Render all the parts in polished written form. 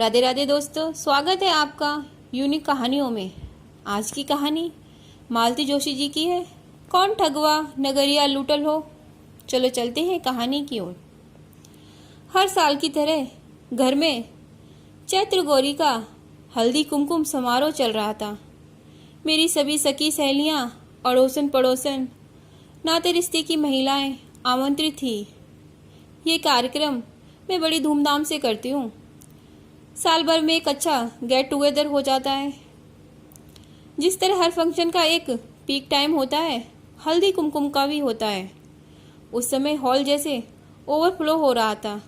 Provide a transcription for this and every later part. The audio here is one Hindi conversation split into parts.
राधे राधे दोस्तों, स्वागत है आपका यूनिक कहानियों में। आज की कहानी मालती जोशी जी की है। कौन ठगवा नगरिया लूटल हो। चलो चलते हैं कहानी की ओर। हर साल की तरह घर में चैत्र गौरी का हल्दी कुमकुम समारोह चल रहा था। मेरी सभी सखी सहेलियां, अड़ोसन पड़ोसन, नाते रिश्ते की महिलाएं आमंत्रित थी। ये कार्यक्रम मैं बड़ी धूमधाम से करती हूँ। साल भर में एक अच्छा गेट टुगेदर हो जाता है। जिस तरह हर फंक्शन का एक पीक टाइम होता है, हल्दी कुमकुम का भी होता है। उस समय हॉल जैसे ओवरफ्लो हो रहा था।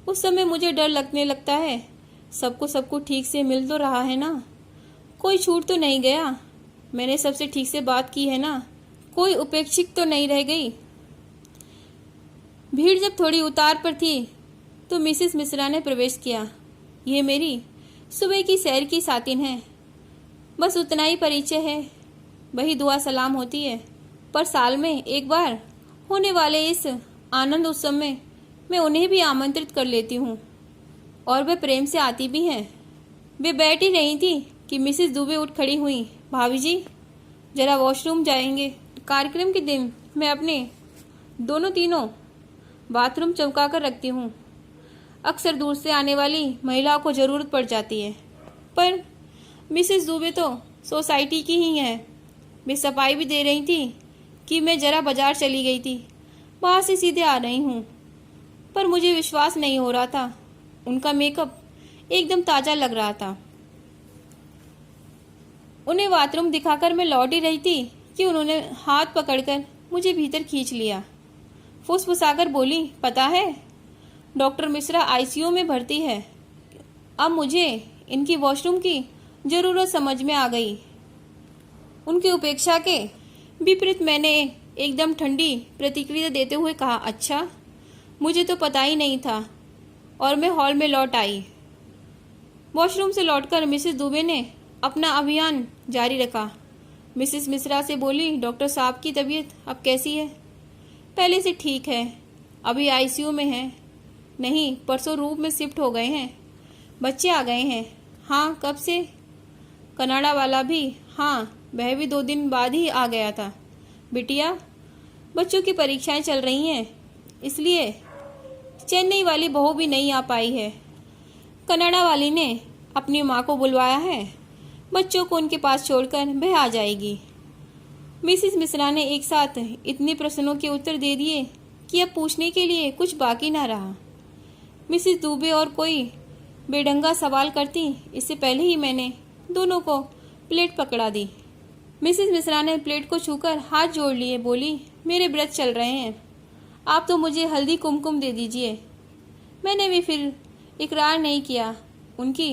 उस समय मुझे डर लगने लगता है, सबको ठीक से मिल तो रहा है ना, कोई छूट तो नहीं गया, मैंने सबसे ठीक से बात की है ना, कोई उपेक्षित तो नहीं रह गई। भीड़ जब थोड़ी उतार पर थी तो मिसेस मिश्रा ने प्रवेश किया। ये मेरी सुबह की सैर की सातिन है। बस उतना ही परिचय है, वही दुआ सलाम होती है। पर साल में एक बार होने वाले इस आनंद उत्सव में मैं उन्हें भी आमंत्रित कर लेती हूँ, और वे प्रेम से आती भी हैं। वे बैठ ही रही थी कि मिसेस दुबे उठ खड़ी हुई। भाभी जी, जरा वॉशरूम जाएंगे। कार्यक्रम के दिन मैं अपने दोनों तीनों बाथरूम चमका कर रखती हूँ। अक्सर दूर से आने वाली महिलाओं को ज़रूरत पड़ जाती है। पर मिसेस दुबे तो सोसाइटी की ही है। वे सफाई भी दे रही थी कि मैं ज़रा बाजार चली गई थी, वहाँ से सीधे आ रही हूँ। पर मुझे विश्वास नहीं हो रहा था। उनका मेकअप एकदम ताज़ा लग रहा था। उन्हें बाथरूम दिखाकर मैं लौट ही रही थी कि उन्होंने हाथ पकड़कर मुझे भीतर खींच लिया। फुसफुसाकर बोली, पता है डॉक्टर मिश्रा आईसीयू में भर्ती है। अब मुझे इनकी वॉशरूम की ज़रूरत समझ में आ गई। उनकी उपेक्षा के विपरीत मैंने एकदम ठंडी प्रतिक्रिया देते हुए कहा, अच्छा, मुझे तो पता ही नहीं था। और मैं हॉल में लौट आई। वॉशरूम से लौटकर मिसेस दुबे ने अपना अभियान जारी रखा। मिसेस मिश्रा से बोली, डॉक्टर साहब की तबीयत अब कैसी है? पहले से ठीक है, अभी आईसीयू में है। नहीं, परसों रूम में शिफ्ट हो गए हैं। बच्चे आ गए हैं। हाँ, कब से? कनाडा वाला भी? हाँ, वह भी 2 दिन बाद ही आ गया था। बिटिया, बच्चों की परीक्षाएं चल रही हैं, इसलिए चेन्नई वाली बहू भी नहीं आ पाई है। कनाडा वाली ने अपनी माँ को बुलवाया है। बच्चों को उनके पास छोड़कर वह आ जाएगी। मिसेस मिश्रा ने एक साथ इतने प्रश्नों के उत्तर दे दिए कि अब पूछने के लिए कुछ बाकी ना रहा। मिसेस दुबे और कोई बेढंगा सवाल करती, इससे पहले ही मैंने दोनों को प्लेट पकड़ा दी। मिसेस मिश्रा ने प्लेट को छूकर हाथ जोड़ लिए, बोली, मेरे व्रत चल रहे हैं, आप तो मुझे हल्दी कुमकुम दे दीजिए। मैंने भी फिर इकरार नहीं किया। उनकी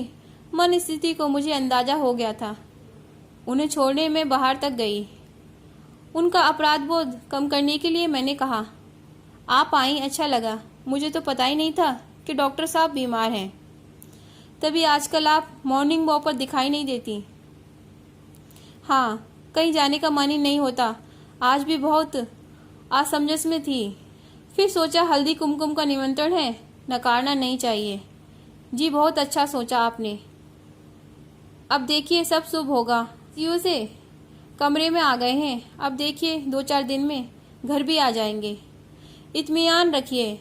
मन स्थिति को मुझे अंदाजा हो गया था। उन्हें छोड़ने में बाहर तक गई। उनका अपराध बोध कम करने के लिए मैंने कहा, आप आई, अच्छा लगा। मुझे तो पता ही नहीं था कि डॉक्टर साहब बीमार हैं। तभी आजकल आप मॉर्निंग वॉक पर दिखाई नहीं देती। हाँ, कहीं जाने का मन ही नहीं होता। आज भी बहुत असमंजस में थी। फिर सोचा हल्दी कुमकुम का निमंत्रण है, नकारना नहीं चाहिए। जी, बहुत अच्छा सोचा आपने। अब देखिए सब शुभ होगा। सीओ से कमरे में आ गए हैं। अब देखिए 2-4 दिन में घर भी आ जाएंगे। इत्मीनान रखिए।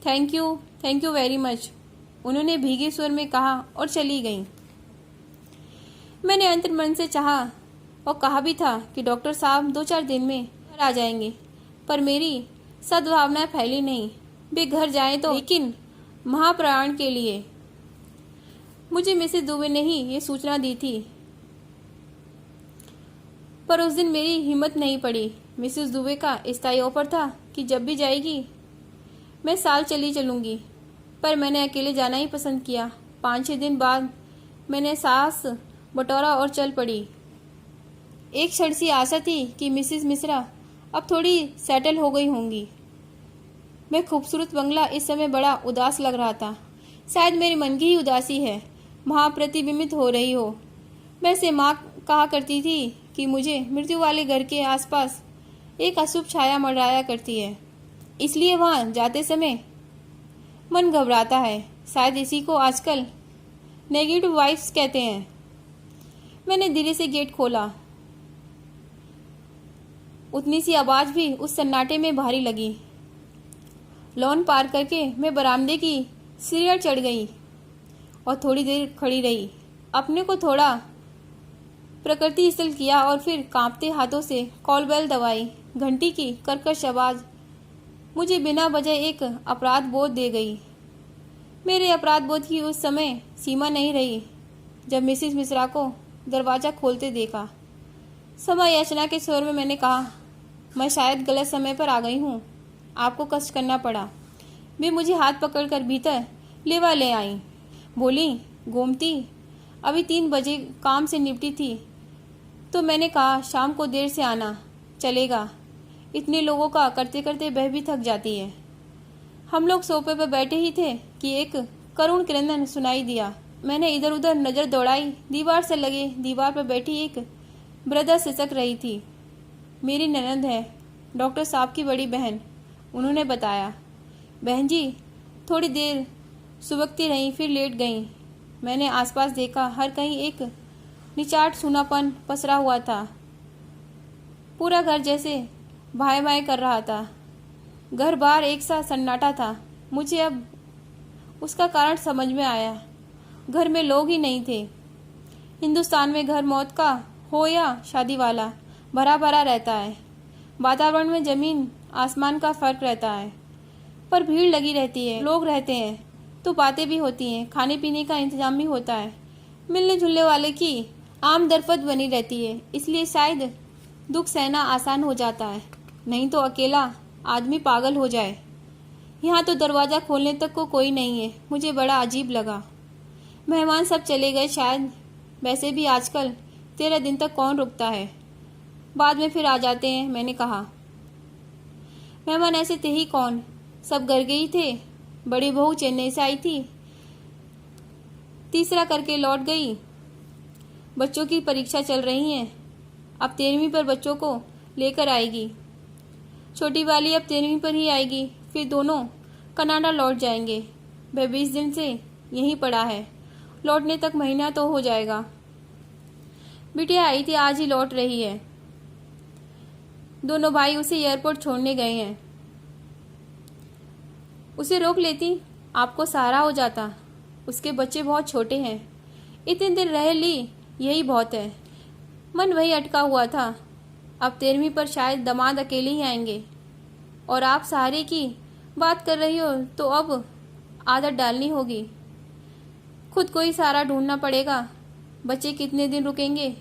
थैंक यू वेरी मच, उन्होंने भीगे स्वर में कहा और चली गईं। मैंने अंतर्मन से चाहा और कहा भी था कि डॉक्टर साहब 2-4 दिन में घर आ जाएंगे, पर मेरी सद्भावना फैली नहीं। वे घर जाएं तो, लेकिन महाप्राण के लिए। मुझे मिसेस दुबे ने ही ये सूचना दी थी, पर उस दिन मेरी हिम्मत नहीं पड़ी। मिसेस दुबे का स्थायी ऑफर था कि जब भी जाएगी मैं साल चली चलूँगी, पर मैंने अकेले जाना ही पसंद किया। 5-6 दिन बाद मैंने साहस बटोरा और चल पड़ी। एक क्षण सी आशा थी कि मिसेस मिश्रा अब थोड़ी सेटल हो गई होंगी। मैं खूबसूरत बंगला इस समय बड़ा उदास लग रहा था। शायद मेरे मन की ही उदासी है वहाँ प्रतिबिंबित हो रही हो। वैसे माँ कहा करती थी कि मुझे मृत्यु वाले घर के आसपास एक अशुभ छाया मंडराया करती है, इसलिए वहाँ जाते समय मन घबराता है। शायद इसी को आजकल नेगेटिव वाइब्स कहते हैं। मैंने धीरे से गेट खोला। उतनी सी आवाज़ भी उस सन्नाटे में भारी लगी। लॉन पार करके मैं बरामदे की सीढ़ियाँ चढ़ गई और थोड़ी देर खड़ी रही। अपने को थोड़ा प्रकृति स्थल किया और फिर कांपते हाथों से कॉल बेल दबाई। घंटी की कर्कश आवाज़ मुझे बिना वजह एक अपराध बोध दे गई। मेरे अपराध बोध की उस समय सीमा नहीं रही जब मिसिस मिश्रा को दरवाज़ा खोलते देखा। समय याचना के स्वर में मैंने कहा, मैं शायद गलत समय पर आ गई हूँ, आपको कष्ट करना पड़ा। वे मुझे हाथ पकड़कर भीतर लेवा ले आई। बोली, गोमती अभी 3 बजे काम से निपटी थी तो मैंने कहा शाम को देर से आना चलेगा। इतने लोगों का करते करते वह भी थक जाती है। हम लोग सोफे पर बैठे ही थे कि एक करुण क्रंदन सुनाई दिया। मैंने इधर उधर नज़र दौड़ाई। दीवार से लगे दीवार पर बैठी एक वृद्धा सिसक रही थी। मेरी ननद है, डॉक्टर साहब की बड़ी बहन, उन्होंने बताया। बहन जी थोड़ी देर सुबकती रहीं, फिर लेट गईं। मैंने आसपास देखा, हर कहीं एक निचाट सूनापन पसरा हुआ था। पूरा घर जैसे भाए भाए कर रहा था। घर बाहर एक सा सन्नाटा था। मुझे अब उसका कारण समझ में आया। घर में लोग ही नहीं थे। हिंदुस्तान में घर मौत का हो या शादी वाला भरा भरा रहता है। वातावरण में जमीन आसमान का फर्क रहता है, पर भीड़ लगी रहती है। लोग रहते हैं तो बातें भी होती हैं, खाने पीने का इंतजाम भी होता है। मिलने जुलने वाले की आम दरफत बनी रहती है, इसलिए शायद दुख सहना आसान हो जाता है, नहीं तो अकेला आदमी पागल हो जाए। यहाँ तो दरवाज़ा खोलने तक को कोई नहीं है। मुझे बड़ा अजीब लगा। मेहमान सब चले गए शायद। वैसे भी आजकल 13 दिन तक कौन रुकता है, बाद में फिर आ जाते हैं, मैंने कहा। मेहमान ऐसे थे ही कौन, सब घर गई थे। बड़ी बहू चेन्नई से आई थी, तीसरा करके लौट गई। बच्चों की परीक्षा चल रही हैं, अब 13वीं पर बच्चों को लेकर आएगी। छोटी वाली अब 13वीं पर ही आएगी, फिर दोनों कनाडा लौट जाएंगे। वह 20 दिन से यहीं पड़ा है, लौटने तक महीना तो हो जाएगा। बिटिया आई थी, आज ही लौट रही है। दोनों भाई उसे एयरपोर्ट छोड़ने गए हैं। उसे रोक लेती, आपको सहारा हो जाता। उसके बच्चे बहुत छोटे हैं, इतने दिन रह ली यही बहुत है। मन वही अटका हुआ था। अब 13वीं पर शायद दामाद अकेले ही आएंगे। और आप सहारे की बात कर रही हो तो अब आदत डालनी होगी। खुद को ही सहारा ढूंढना पड़ेगा। बच्चे कितने दिन रुकेंगे,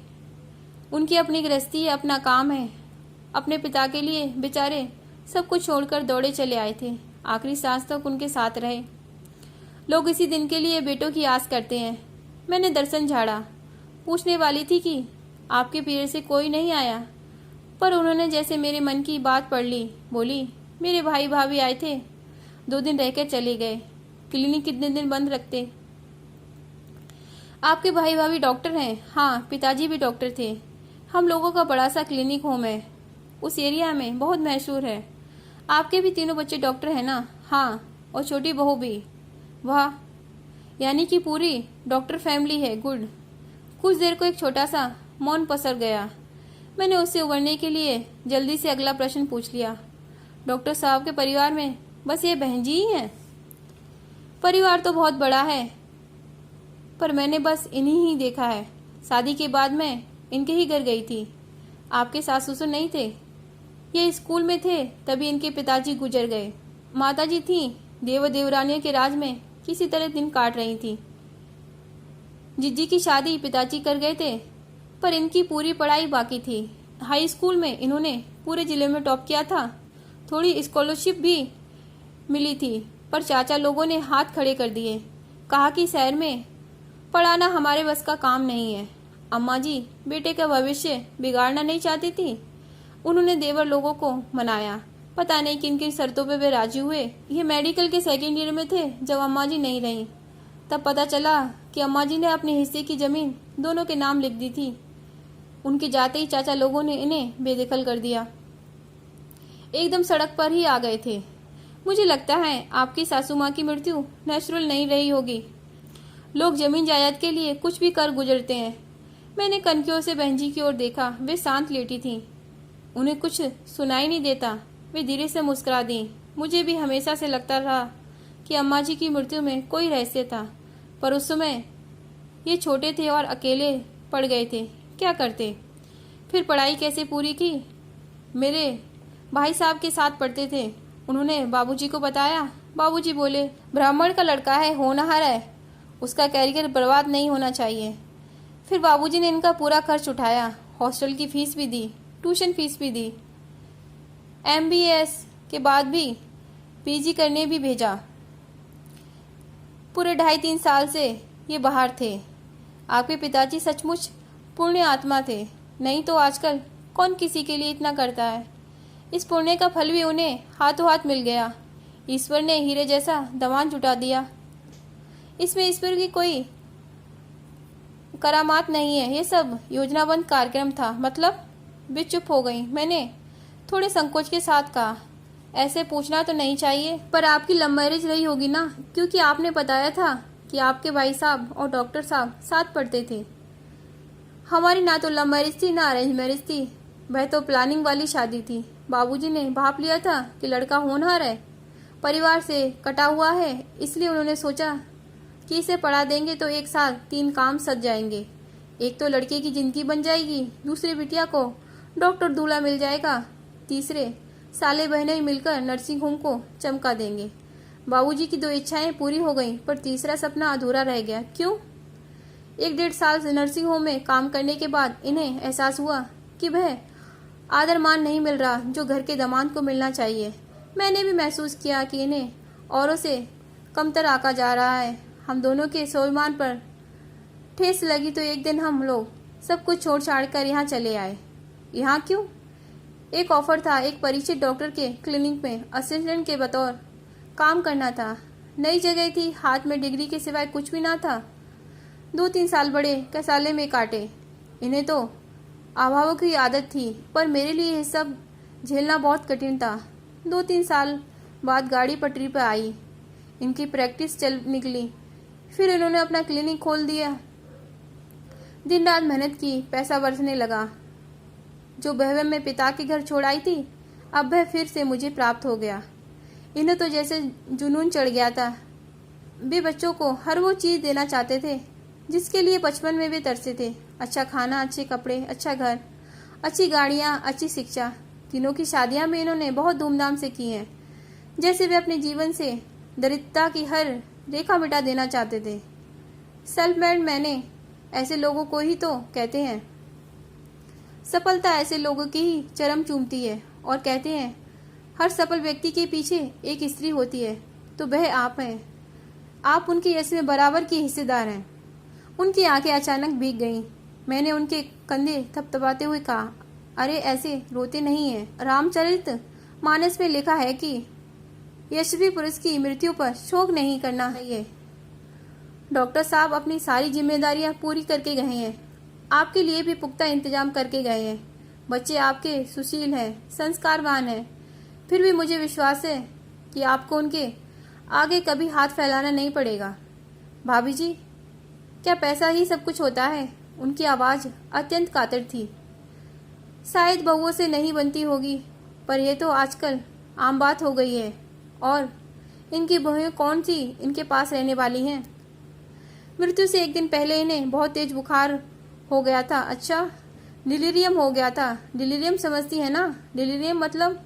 उनकी अपनी गृहस्थी है, अपना काम है। अपने पिता के लिए बेचारे सब कुछ छोड़कर दौड़े चले आए थे, आखिरी सांस तक उनके साथ रहे। लोग इसी दिन के लिए बेटों की आस करते हैं। मैंने दर्शन झाड़ा, पूछने वाली थी कि आपके पीरियड से कोई नहीं आया, पर उन्होंने जैसे मेरे मन की बात पढ़ ली। बोली, मेरे भाई भाभी आए थे, 2 दिन रहकर चले गए। क्लिनिक कितने दिन बंद रखते? आपके भाई भाभी डॉक्टर हैं? हाँ, पिताजी भी डॉक्टर थे। हम लोगों का बड़ा सा क्लिनिक होम है, उस एरिया में बहुत मशहूर है। आपके भी तीनों बच्चे डॉक्टर हैं ना? हाँ, और छोटी बहू भी। वाह, यानी कि पूरी डॉक्टर फैमिली है। गुड। कुछ देर को एक छोटा सा मौन पसर गया। मैंने उससे उबरने के लिए जल्दी से अगला प्रश्न पूछ लिया। डॉक्टर साहब के परिवार में बस ये बहन जी ही हैं? परिवार तो बहुत बड़ा है, पर मैंने बस इन्हीं ही देखा है। शादी के बाद मैं इनके ही घर गई थी। आपके सास ससुर नहीं थे? ये स्कूल में थे तभी इनके पिताजी गुजर गए। माताजी थी देव देवरानियों के राज में किसी तरह दिन काट रही थी। जीजी की शादी पिताजी कर गए थे, पर इनकी पूरी पढ़ाई बाकी थी। हाई स्कूल में इन्होंने पूरे जिले में टॉप किया था। थोड़ी स्कॉलरशिप भी मिली थी, पर चाचा लोगों ने हाथ खड़े कर दिए। कहा कि शहर में पढ़ाना हमारे बस का काम नहीं है। अम्मा जी बेटे का भविष्य बिगाड़ना नहीं चाहती थी। उन्होंने देवर लोगों को मनाया। पता नहीं किन किन शर्तों पे वे राजी हुए। ये मेडिकल के 2nd ईयर में थे जब अम्मा जी नहीं रहीं। तब पता चला कि अम्मा जी ने अपने हिस्से की ज़मीन दोनों के नाम लिख दी थी। उनके जाते ही चाचा लोगों ने इन्हें बेदखल कर दिया। एकदम सड़क पर ही आ गए थे। मुझे लगता है आपकी सासू माँ की मृत्यु नेचुरल नहीं रही होगी। लोग जमीन जायदाद के लिए कुछ भी कर गुजरते हैं। मैंने कनखियों से बहन जी की ओर देखा। वे शांत लेटी थीं। उन्हें कुछ सुनाई नहीं देता। वे धीरे से मुस्कुरा दी। मुझे भी हमेशा से लगता रहा कि अम्मा जी की मृत्यु में कोई रहस्य था, पर उस समय ये छोटे थे और अकेले पड़ गए थे। क्या करते? फिर पढ़ाई कैसे पूरी की? मेरे भाई साहब के साथ पढ़ते थे। उन्होंने बाबूजी को बताया। बाबूजी बोले, ब्राह्मण का लड़का है, होनहार है, उसका कैरियर बर्बाद नहीं होना चाहिए। फिर बाबूजी ने इनका पूरा खर्च उठाया, हॉस्टल की फीस भी दी, ट्यूशन फीस भी दी, MBA के बाद भी PG करने भी भेजा। पूरे 2.5-3 साल से ये बाहर थे। आपके पिताजी सचमुच पुण्य आत्मा थे, नहीं तो आजकल कौन किसी के लिए इतना करता है। इस पुण्य का फल भी उन्हें हाथों हाथ मिल गया। ईश्वर ने हीरे जैसा दामाद जुटा दिया। इसमें ईश्वर की कोई करामात नहीं है, ये सब योजनाबद्ध कार्यक्रम था। मतलब? वे चुप हो गई। मैंने थोड़े संकोच के साथ कहा, ऐसे पूछना तो नहीं चाहिए, पर आपकी लव मैरिज रही होगी ना, क्योंकि आपने बताया था कि आपके भाई साहब और डॉक्टर साहब साथ पढ़ते थे। हमारी ना तो लव मैरिज थी, ना अरेंज मैरिज थी, वह तो प्लानिंग वाली शादी थी। बाबूजी ने भाप लिया था कि लड़का होनहार है, परिवार से कटा हुआ है, इसलिए उन्होंने सोचा कि इसे पढ़ा देंगे तो एक साथ 3 काम सज जाएंगे। एक तो लड़के की जिंदगी बन जाएगी, दूसरे बिटिया को डॉक्टर दूल्हा मिल जाएगा, तीसरे साले बहनें मिलकर नर्सिंग होम को चमका देंगे। बाबूजी की 2 इच्छाएं पूरी हो गईं, पर तीसरा सपना अधूरा रह गया। क्यों? 1-1.5 साल से नर्सिंग होम में काम करने के बाद इन्हें एहसास हुआ कि वह आदर मान नहीं मिल रहा जो घर के दामाद को मिलना चाहिए। मैंने भी महसूस किया कि इन्हें औरों से कमतर आका जा रहा है। हम दोनों के स्वाभिमान पर ठेस लगी तो एक दिन हम लोग सब कुछ छोड़ छाड़ कर यहाँ चले आए। यहाँ क्यों? एक ऑफर था, एक परिचित डॉक्टर के क्लिनिक में असिस्टेंट के बतौर काम करना था। नई जगह थी, हाथ में डिग्री के सिवाय कुछ भी ना था। 2-3 साल बड़े कसाले में काटे। इन्हें तो अभावों की आदत थी, पर मेरे लिए यह सब झेलना बहुत कठिन था। 2-3 साल बाद गाड़ी पटरी पर आई, इनकी प्रैक्टिस चल निकली। फिर इन्होंने अपना क्लिनिक खोल दिया। दिन रात मेहनत की, पैसा बरसने लगा। जो बहवे में पिता के घर छोड़ आई थी, अब वह फिर से मुझे प्राप्त हो गया। इन्हें तो जैसे जुनून चढ़ गया था। वे बच्चों को हर वो चीज़ देना चाहते थे जिसके लिए बचपन में वे तरसे थे। अच्छा खाना, अच्छे कपड़े, अच्छा घर, अच्छी गाड़ियाँ, अच्छी शिक्षा। तीनों की शादियाँ भी इन्होंने बहुत धूमधाम से की हैं, जैसे वे अपने जीवन से दरिद्रता की हर रेखा मिटा देना चाहते थे। सेल्फ मेड मैंने ऐसे लोगों को ही तो कहते हैं। सफलता ऐसे लोगों की ही चरम चूमती है और कहते हैं हर सफल व्यक्ति के पीछे एक स्त्री होती है, तो वह आप हैं। आप उनके यश में बराबर की हिस्सेदार हैं। उनकी आंखें अचानक भीग गईं। मैंने उनके कंधे थपथपाते हुए कहा, अरे ऐसे रोते नहीं हैं। रामचरित मानस में लिखा है कि यशस्वी पुरुष की मृत्यु पर शोक नहीं करना चाहिए। डॉक्टर साहब अपनी सारी जिम्मेदारियां पूरी करके गए हैं, आपके लिए भी पुख्ता इंतजाम करके गए हैं। बच्चे आपके सुशील हैं, संस्कारवान हैं। फिर भी मुझे विश्वास है कि आपको उनके आगे कभी हाथ फैलाना नहीं पड़ेगा। भाभी जी, क्या पैसा ही सब कुछ होता है? उनकी आवाज़ अत्यंत कातर थी। शायद बहुओं से नहीं बनती होगी, पर यह तो आजकल आम बात हो गई है। और इनकी बहुएं कौन सी इनके पास रहने वाली हैं? मृत्यु से एक दिन पहले इन्हें बहुत तेज बुखार हो गया था। अच्छा, डिलीरियम हो गया था। डिलीरियम समझती है ना? डिलीरियम मतलब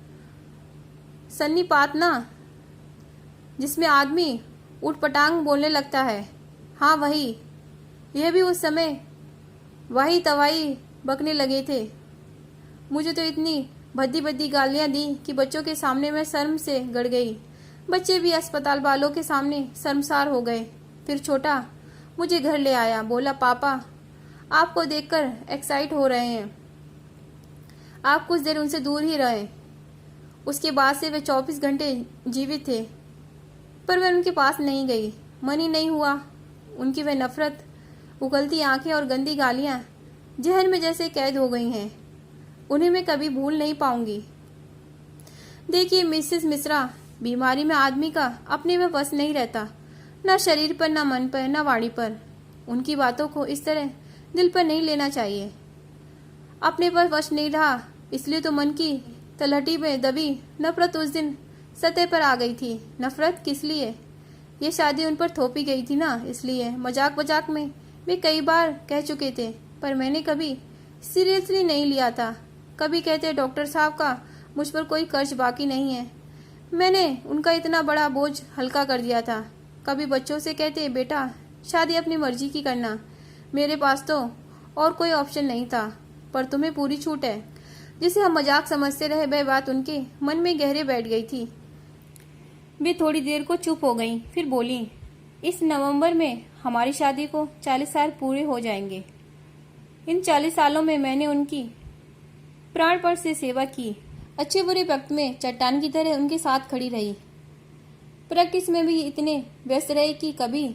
सन्निपात ना, जिसमें आदमी उठपटांग बोलने लगता है। हाँ वही। यह भी उस समय वही तवाई बकने लगे थे। मुझे तो इतनी भद्दी भद्दी गालियाँ दी कि बच्चों के सामने मैं शर्म से गड़ गई। बच्चे भी अस्पताल वालों के सामने शर्मसार हो गए। फिर छोटा मुझे घर ले आया, बोला पापा आपको देखकर एक्साइट हो रहे हैं, आप कुछ देर उनसे दूर ही रहे। उसके बाद से वे 24 घंटे जीवित थे, पर मैं उनके पास नहीं गई। मन ही नहीं हुआ। उनकी वह नफरत, उगलती आंखें और गंदी गालियां जहन में जैसे कैद हो गई हैं। उन्हें मैं कभी भूल नहीं पाऊंगी। देखिए मिसेस मिश्रा, बीमारी में आदमी का अपने में बस नहीं रहता। ना शरीर पर, ना मन पर, ना वाणी पर। उनकी बातों को इस तरह दिल पर नहीं लेना चाहिए। अपने पर वश नहीं रहा, इसलिए तो मन की तलहटी में दबी नफरत उस दिन सतह पर आ गई थी। नफरत किस लिए? ये शादी उन पर थोपी गई थी ना, इसलिए। मजाक मजाक में वे कई बार कह चुके थे, पर मैंने कभी सीरियसली नहीं लिया था। कभी कहते डॉक्टर साहब का मुझ पर कोई कर्ज बाकी नहीं है, मैंने उनका इतना बड़ा बोझ हल्का कर दिया था। कभी बच्चों से कहते बेटा शादी अपनी मर्जी की करना, मेरे पास तो और कोई ऑप्शन नहीं था, पर तुम्हें पूरी छूट है। जिसे हम मजाक समझते रहे वह बात उनके मन में गहरे बैठ गई थी। वे थोड़ी देर को चुप हो गईं, फिर बोली, इस नवंबर में हमारी शादी को 40 साल पूरे हो जाएंगे। इन 40 सालों में मैंने उनकी प्राणपण से सेवा की। अच्छे बुरे वक्त में चट्टान की तरह उनके साथ खड़ी रही। प्रैक्टिस में भी इतने व्यस्त रहे कि कभी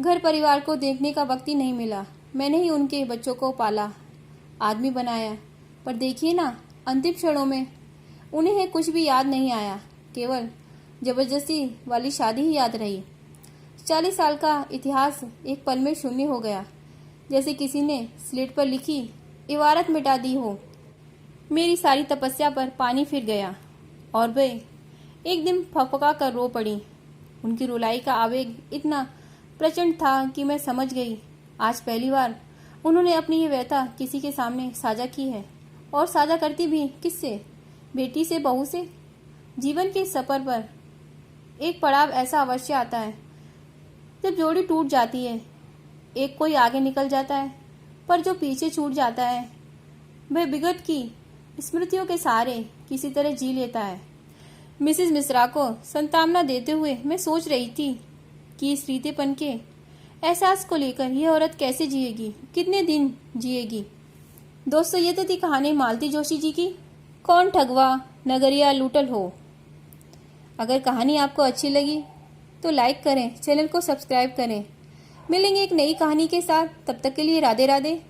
घर परिवार को देखने का वक्त ही नहीं मिला। मैंने ही उनके बच्चों को पाला, आदमी बनाया, पर देखिए ना, अंतिम क्षणों में उन्हें कुछ भी याद नहीं आया, केवल जबरदस्ती वाली शादी ही याद रही। 40 साल का इतिहास एक पल में शून्य हो गया, जैसे किसी ने स्लेट पर लिखी इबारत मिटा दी हो। मेरी सारी तपस्या पर पानी फिर गया और वे एक दिन फकफका कर रो पड़ी। उनकी रुलाई का आवेग इतना प्रचंड था कि मैं समझ गई, आज पहली बार उन्होंने अपनी ये व्यथा किसी के सामने साझा की है। और साझा करती भी किससे? बेटी से, बहू से। जीवन के सफर पर एक पड़ाव ऐसा अवश्य आता है जब जोड़ी टूट जाती है। एक कोई आगे निकल जाता है, पर जो पीछे छूट जाता है वह विगत की स्मृतियों के सहारे किसी तरह जी लेता है। मिसेस मिश्रा को संतावना देते हुए मैं सोच रही थी कि इस रीतेपन के एहसास को लेकर यह औरत कैसे जिएगी, कितने दिन जिएगी। दोस्तों, ये तो थी कहानी मालती जोशी जी की, कौन ठगवा नगरिया लूटल हो। अगर कहानी आपको अच्छी लगी तो लाइक करें, चैनल को सब्सक्राइब करें। मिलेंगे एक नई कहानी के साथ, तब तक के लिए राधे राधे।